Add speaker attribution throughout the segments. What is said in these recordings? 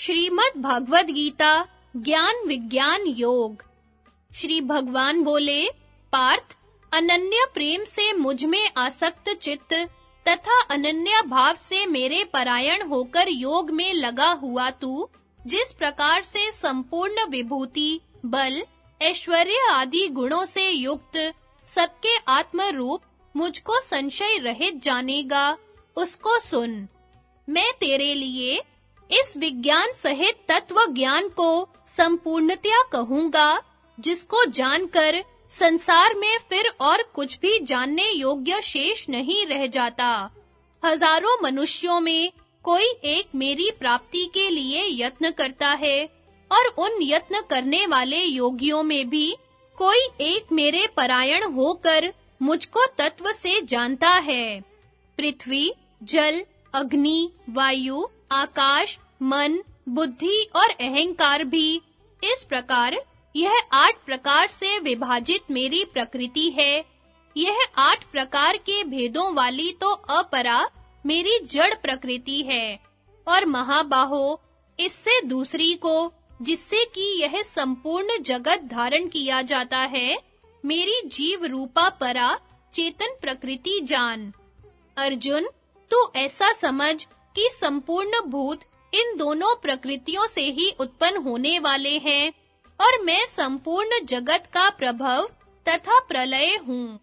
Speaker 1: श्रीमद् भागवत गीता ज्ञान विज्ञान योग। श्री भगवान बोले, पार्थ, अनन्य प्रेम से मुझ में आसक्त चित्त तथा अनन्य भाव से मेरे परायण होकर योग में लगा हुआ तू जिस प्रकार से संपूर्ण विभूति, बल, ऐश्वर्य आदि गुणों से युक्त सबके आत्म रूप मुझको संशय रहित जानेगा, उसको सुन। मैं तेरे लिए इस विज्ञान सहित तत्व ज्ञान को संपूर्णतया कहूँगा, जिसको जानकर संसार में फिर और कुछ भी जानने योग्य शेष नहीं रह जाता। हजारों मनुष्यों में कोई एक मेरी प्राप्ति के लिए यत्न करता है और उन यत्न करने वाले योगियों में भी कोई एक मेरे परायण होकर मुझको तत्व से जानता है। पृथ्वी, जल, अग्नि, वायु, आकाश, मन, बुद्धि और अहंकार भी इस प्रकार यह 8 प्रकार से विभाजित मेरी प्रकृति है। यह 8 प्रकार के भेदों वाली तो अपरा मेरी जड़ प्रकृति है और महाबाहो, इससे दूसरी को, जिससे कि यह संपूर्ण जगत धारण किया जाता है, मेरी जीव रूपा परा चेतन प्रकृति जान। अर्जुन, तू ऐसा समझ कि संपूर्ण भूत इन दोनों प्रकृतियों से ही उत्पन्न होने वाले हैं और मैं संपूर्ण जगत का प्रभव तथा प्रलय हूँ।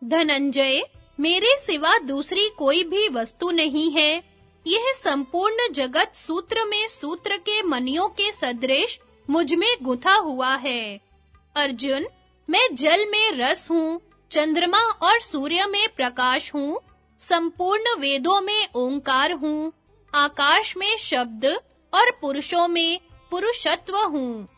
Speaker 1: धनंजय, मेरे सिवा दूसरी कोई भी वस्तु नहीं है। यह संपूर्ण जगत सूत्र में सूत्र के मणियों के सदृश मुझ में गुंथा हुआ है। अर्जुन, मैं जल में रस हूँ, चंद्रमा और सूर्य में प्रकाश हूँ, संपूर्ण वेदों में ओंकार हूँ, आकाश में शब्द और पुरुषों में पुरुषत्व हूँ।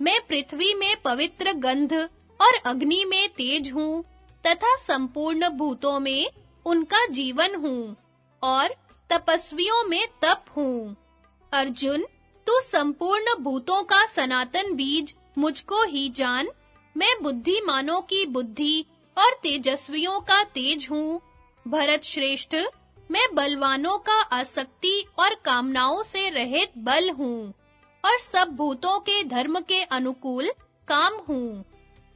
Speaker 1: मैं पृथ्वी में पवित्र गंध और अग्नि में तेज हूँ तथा संपूर्ण भूतों में उनका जीवन हूँ और तपस्वियों में तप हूँ। अर्जुन, तू संपूर्ण भूतों का सनातन बीज मुझको ही जान। मैं बुद्धिमानों की बुद्धि और तेजस्वियों का तेज हूँ। भरत श्रेष्ठ, मैं बलवानों का आसक्ति और कामनाओं से रहित बल हूँ और सब भूतों के धर्म के अनुकूल काम हूँ।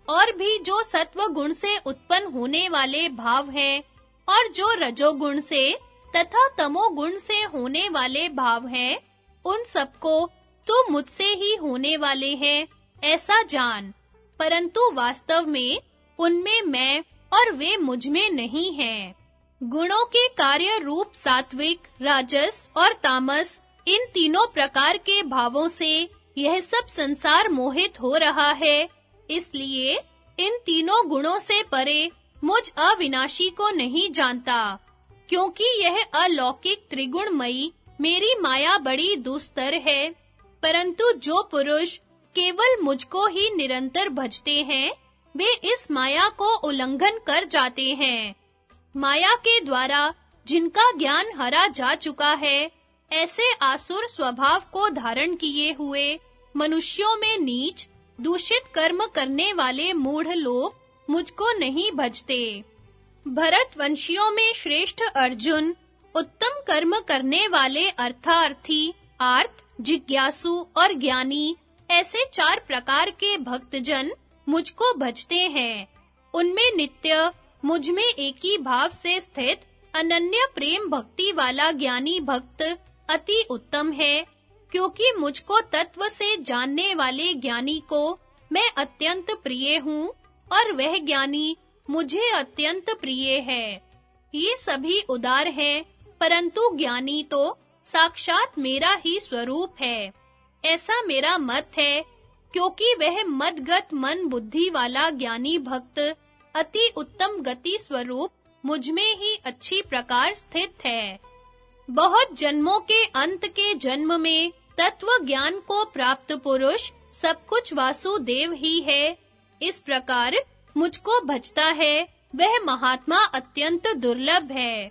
Speaker 1: और भी जो सत्व गुण से उत्पन्न होने वाले भाव हैं और जो रजोगुण से तथा तमोगुण से होने वाले भाव हैं, उन सबको तू मुझसे ही होने वाले हैं, ऐसा जान। परंतु वास्तव में उनमें मैं और वे मुझ में नहीं हैं। गुणों के कार्य रूप सात्विक, राजस और तामस, इन तीनों प्रकार के भावों से यह सब संसार मोहित हो रहा है। इसलिए इन तीनों गुणों से परे मुझ अविनाशी को नहीं जानता, क्योंकि यह अलौकिक त्रिगुणमयी मेरी माया बड़ी दुस्तर है। परंतु जो पुरुष केवल मुझको ही निरंतर भजते हैं, वे इस माया को उल्लंघन कर जाते हैं। माया के द्वारा जिनका ज्ञान हरा जा चुका है, ऐसे आसुर स्वभाव को धारण किए हुए मनुष्यों में नीच, दूषित कर्म करने वाले मूढ़ लोग मुझको नहीं भजते। भरतवंशियों में श्रेष्ठ अर्जुन, उत्तम कर्म करने वाले अर्थार्थी, आर्त, जिज्ञासु और ज्ञानी, ऐसे 4 प्रकार के भक्तजन मुझको भजते हैं। उनमें नित्य मुझ में एक ही भाव से स्थित अनन्य प्रेम भक्ति वाला ज्ञानी भक्त अति उत्तम है, क्योंकि मुझको तत्व से जानने वाले ज्ञानी को मैं अत्यंत प्रिय हूँ और वह ज्ञानी मुझे अत्यंत प्रिय है। ये सभी उदार हैं, परंतु ज्ञानी तो साक्षात मेरा ही स्वरूप है, ऐसा मेरा मत है, क्योंकि वह मदगत मन बुद्धि वाला ज्ञानी भक्त अति उत्तम गति स्वरूप मुझ में ही अच्छी प्रकार स्थित है। बहुत जन्मों के अंत के जन्म में तत्व ज्ञान को प्राप्त पुरुष सब कुछ वासुदेव ही है। इस प्रकार मुझको भजता है, वह महात्मा अत्यंत दुर्लभ है।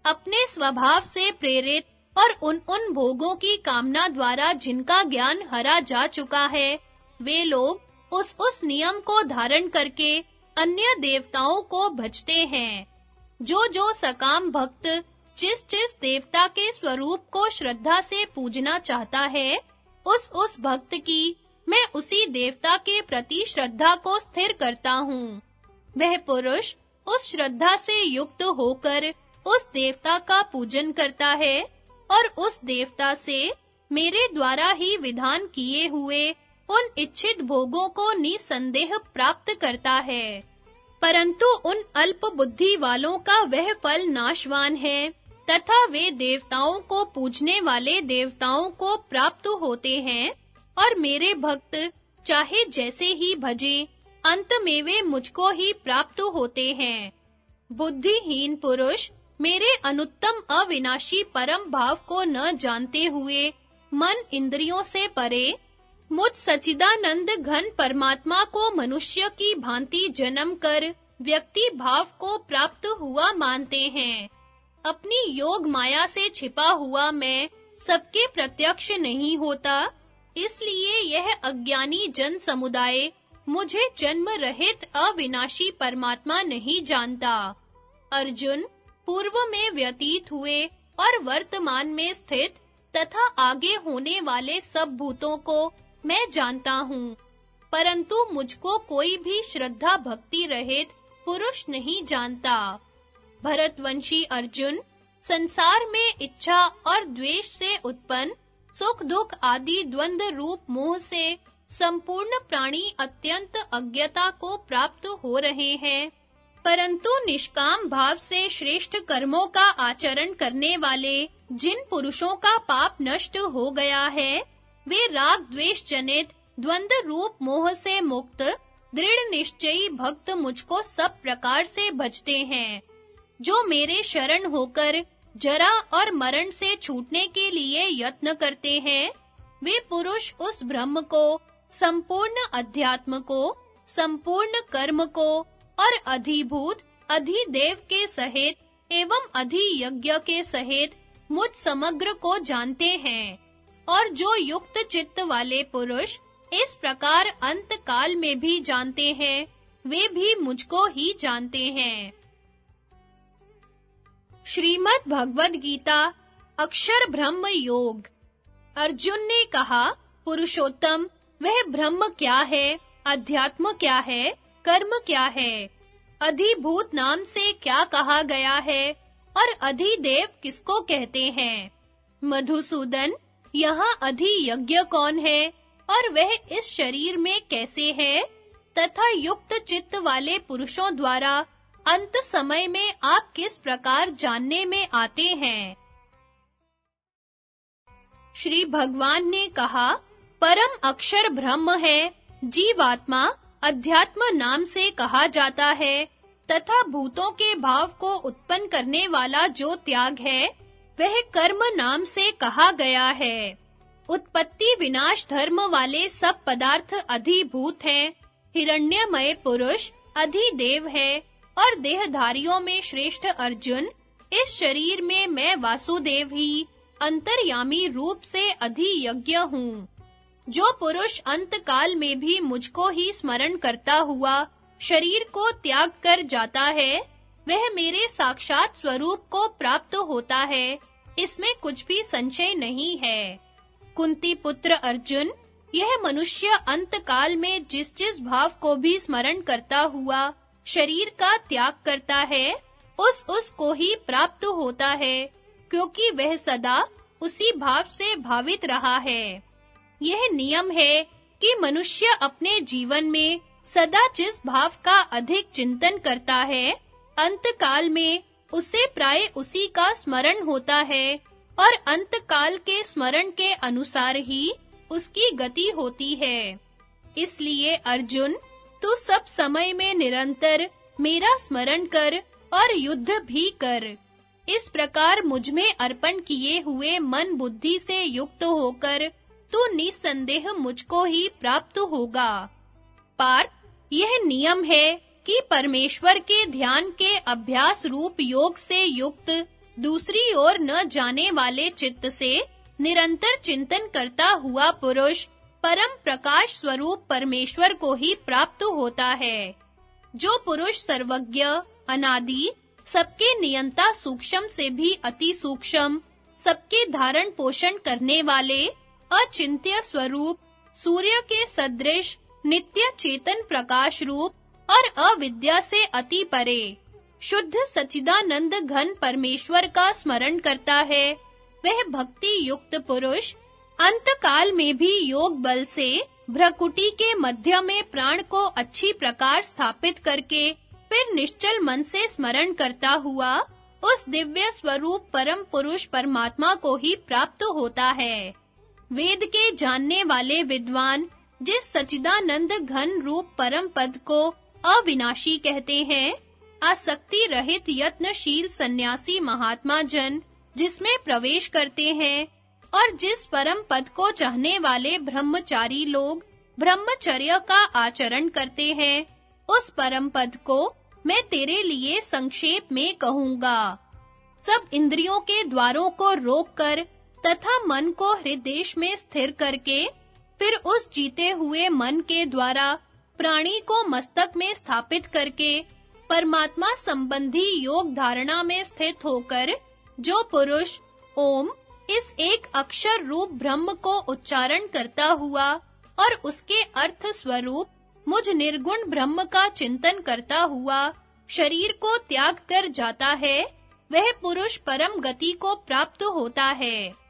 Speaker 1: अपने स्वभाव से प्रेरित और उन भोगों की कामना द्वारा जिनका ज्ञान हरा जा चुका है, वे लोग उस नियम को धारण करके अन्य देवताओं को भजते हैं। जो सकाम भक्त जिस देवता के स्वरूप को श्रद्धा से पूजना चाहता है, उस भक्त की मैं उसी देवता के प्रति श्रद्धा को स्थिर करता हूँ। वह पुरुष उस श्रद्धा से युक्त होकर उस देवता का पूजन करता है और उस देवता से मेरे द्वारा ही विधान किए हुए उन इच्छित भोगों को निसंदेह प्राप्त करता है। परंतु उन अल्प बुद्धि वालों का वह फल नाशवान है तथा वे देवताओं को पूजने वाले देवताओं को प्राप्त होते हैं और मेरे भक्त चाहे जैसे ही भजे अंत में वे मुझको ही प्राप्त होते हैं। बुद्धिहीन पुरुष मेरे अनुत्तम अविनाशी परम भाव को न जानते हुए मन इंद्रियों से परे मुझ सच्चिदानंद घन परमात्मा को मनुष्य की भांति जन्म कर व्यक्ति भाव को प्राप्त हुआ मानते हैं। अपनी योग माया से छिपा हुआ मैं सबके प्रत्यक्ष नहीं होता, इसलिए यह अज्ञानी जन समुदाय मुझे जन्म रहित अविनाशी परमात्मा नहीं जानता। अर्जुन, पूर्व में व्यतीत हुए और वर्तमान में स्थित तथा आगे होने वाले सब भूतों को मैं जानता हूँ, परंतु मुझको कोई भी श्रद्धा भक्ति रहित पुरुष नहीं जानता। भरतवंशी अर्जुन, संसार में इच्छा और द्वेष से उत्पन्न सुख दुख आदि द्वंद्व रूप मोह से संपूर्ण प्राणी अत्यंत अज्ञता को प्राप्त हो रहे हैं, परंतु निष्काम भाव से श्रेष्ठ कर्मों का आचरण करने वाले जिन पुरुषों का पाप नष्ट हो गया है, वे राग द्वेष जनित द्वंद्व रूप मोह से मुक्त दृढ़ निश्चयी भक्त मुझको सब प्रकार से भजते हैं। जो मेरे शरण होकर जरा और मरण से छूटने के लिए यत्न करते हैं, वे पुरुष उस ब्रह्म को, संपूर्ण अध्यात्म को, संपूर्ण कर्म को और अधिभूत अधिदेव के सहित एवं अधियज्ञ के सहित मुझ समग्र को जानते हैं। और जो युक्त चित्त वाले पुरुष इस प्रकार अंत काल में भी जानते हैं, वे भी मुझको ही जानते हैं। श्रीमद् भगवद गीता अक्षर ब्रह्म योग। अर्जुन ने कहा, पुरुषोत्तम, वह ब्रह्म क्या है, अध्यात्म क्या है, कर्म क्या है, अधिभूत नाम से क्या कहा गया है और अधिदेव किसको कहते हैं? मधुसूदन, यहाँ अधियज्ञ कौन है और वह इस शरीर में कैसे है तथा युक्त चित्त वाले पुरुषों द्वारा अंत समय में आप किस प्रकार जानने में आते हैं? श्री भगवान ने कहा, परम अक्षर ब्रह्म है, जीवात्मा अध्यात्म नाम से कहा जाता है तथा भूतों के भाव को उत्पन्न करने वाला जो त्याग है, वह कर्म नाम से कहा गया है। उत्पत्ति विनाश धर्म वाले सब पदार्थ अधिभूत हैं, हिरण्यमय पुरुष अधिदेव है और देहधारियों में श्रेष्ठ अर्जुन, इस शरीर में मैं वासुदेव ही अंतर्यामी रूप से अधियज्ञ हूँ। जो पुरुष अंत काल में भी मुझको ही स्मरण करता हुआ शरीर को त्याग कर जाता है, वह मेरे साक्षात स्वरूप को प्राप्त होता है, इसमें कुछ भी संशय नहीं है। कुंती पुत्र अर्जुन, यह मनुष्य अंत काल में जिस भाव को भी स्मरण करता हुआ शरीर का त्याग करता है, उस को ही प्राप्त होता है, क्योंकि वह सदा उसी भाव से भावित रहा है। यह नियम है कि मनुष्य अपने जीवन में सदा जिस भाव का अधिक चिंतन करता है, अंत काल में उसे प्राय उसी का स्मरण होता है और अंत काल के स्मरण के अनुसार ही उसकी गति होती है। इसलिए अर्जुन, तू सब समय में निरंतर मेरा स्मरण कर और युद्ध भी कर। इस प्रकार मुझ में अर्पण किए हुए मन बुद्धि से युक्त होकर तू निसंदेह मुझको ही प्राप्त होगा। पार्थ, यह नियम है कि परमेश्वर के ध्यान के अभ्यास रूप योग से युक्त दूसरी ओर न जाने वाले चित्त से निरंतर चिंतन करता हुआ पुरुष परम प्रकाश स्वरूप परमेश्वर को ही प्राप्त होता है। जो पुरुष सर्वज्ञ, अनादि, सबके नियंता सूक्ष्म से भी अति सूक्ष्म, सबके धारण पोषण करने वाले अचिंत्य स्वरूप, सूर्य के सदृश नित्य चेतन प्रकाश रूप और अविद्या से अति परे शुद्ध सच्चिदानंद घन परमेश्वर का स्मरण करता है, वह भक्ति युक्त पुरुष अंतकाल में भी योग बल से भ्रकुटी के मध्य में प्राण को अच्छी प्रकार स्थापित करके फिर निश्चल मन से स्मरण करता हुआ उस दिव्य स्वरूप परम पुरुष परमात्मा को ही प्राप्त होता है। वेद के जानने वाले विद्वान जिस सच्चिदानंद घन रूप परम पद को अविनाशी कहते हैं, आसक्ति रहित यत्नशील सन्यासी महात्मा जन जिसमें प्रवेश करते हैं और जिस परम पद को चाहने वाले ब्रह्मचारी लोग ब्रह्मचर्य का आचरण करते हैं, उस परम पद को मैं तेरे लिए संक्षेप में कहूँगा। सब इंद्रियों के द्वारों को रोककर तथा मन को हृदय में स्थिर करके फिर उस जीते हुए मन के द्वारा प्राणी को मस्तक में स्थापित करके परमात्मा संबंधी योग धारणा में स्थित होकर जो पुरुष ओम इस एक अक्षर रूप ब्रह्म को उच्चारण करता हुआ और उसके अर्थ स्वरूप मुझ निर्गुण ब्रह्म का चिंतन करता हुआ शरीर को त्याग कर जाता है, वह पुरुष परम गति को प्राप्त होता है।